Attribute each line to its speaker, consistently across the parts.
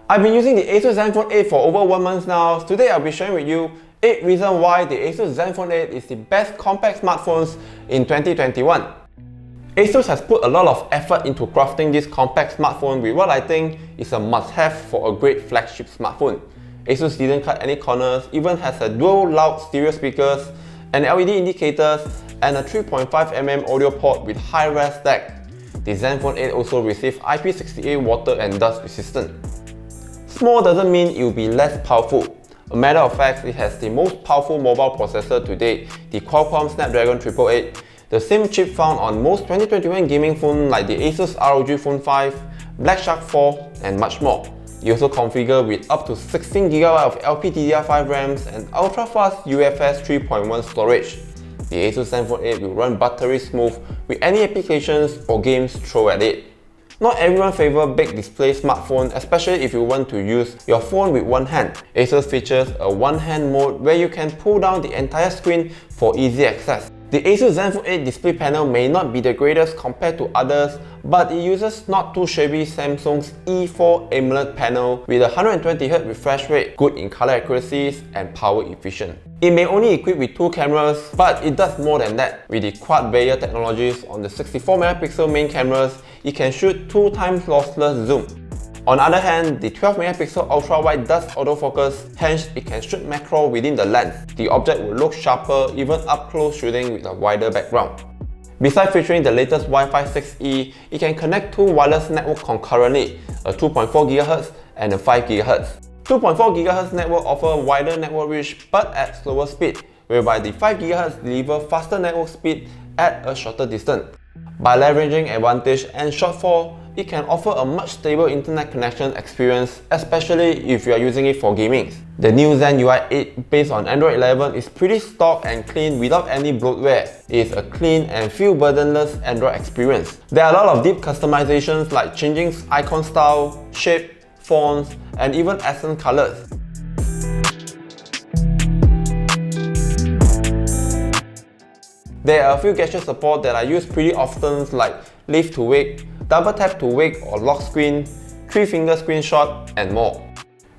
Speaker 1: I've been using the ASUS Zenfone 8 for over 1 month now. Today I'll be sharing with you 8 reasons why the ASUS Zenfone 8 is the best compact smartphones in 2021. ASUS has put a lot of effort into crafting this compact smartphone with what I think is a must-have for a great flagship smartphone. ASUS didn't cut any corners, even has a dual loud stereo speakers, and LED indicators, and a 3.5mm audio port with high-res DAC. The Zenfone 8 also receives IP68 water and dust resistant. Small doesn't mean it will be less powerful. A matter of fact, it has the most powerful mobile processor to date, the Qualcomm Snapdragon 888, the same chip found on most 2021 gaming phones like the ASUS ROG Phone 5, Black Shark 4, and much more. You also configure with up to 16GB of LPDDR5 RAMs and ultra-fast UFS 3.1 storage. The ASUS Zenfone 8 will run buttery smooth with any applications or games thrown at it. Not everyone favors big display smartphone, especially if you want to use your phone with one hand. ASUS features a one-hand mode where you can pull down the entire screen for easy access. The ASUS Zenfone 8 display panel may not be the greatest compared to others, but it uses not too shabby Samsung's E4 AMOLED panel with a 120Hz refresh rate, good in color accuracies, and power efficient. It may only equip with 2 cameras, but it does more than that. With the quad Bayer technologies on the 64MP main cameras, it can shoot 2 times lossless zoom. On the other hand, the 12MP ultra-wide does autofocus, hence it can shoot macro within the lens. The object will look sharper even up close shooting with a wider background. Besides featuring the latest Wi-Fi 6E, it can connect 2 wireless networks concurrently, a 2.4GHz and a 5GHz. 2.4GHz network offers wider network reach but at slower speed, whereby the 5GHz delivers faster network speed at a shorter distance. By leveraging advantage and shortfall, it can offer a much stable internet connection experience, especially if you are using it for gaming. The new ZenUI 8 based on Android 11 is pretty stock and clean without any bloatware. It is a clean and feel burdenless Android experience. There are a lot of deep customizations like changing icon style, shape, fonts, and even accent colors. There are a few gesture support that I use pretty often like lift to wake, double tap to wake or lock screen, 3-finger screenshot, and more.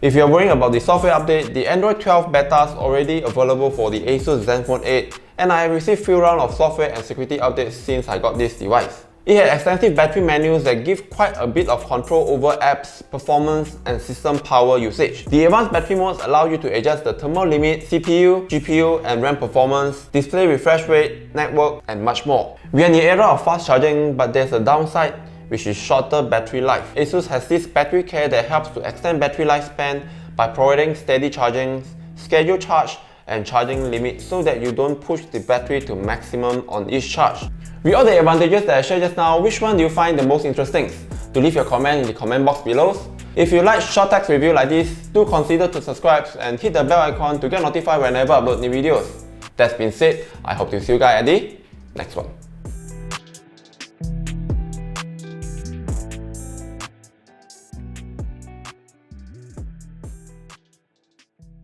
Speaker 1: If you're worrying about the software update, the Android 12 beta is already available for the ASUS Zenfone 8, and I have received few rounds of software and security updates since I got this device. It has extensive battery menus that give quite a bit of control over apps, performance, and system power usage. The advanced battery modes allow you to adjust the thermal limit, CPU, GPU, and RAM performance, display refresh rate, network, and much more. We are in the era of fast charging, but there's a downside, which is shorter battery life. ASUS has this battery care that helps to extend battery lifespan by providing steady charging, scheduled charge, and charging limits so that you don't push the battery to maximum on each charge. With all the advantages that I shared just now, which one do you find the most interesting? Do leave your comment in the comment box below. If you like short text review like this, do consider to subscribe and hit the bell icon to get notified whenever I upload new videos. That being said, I hope to see you guys at the next one.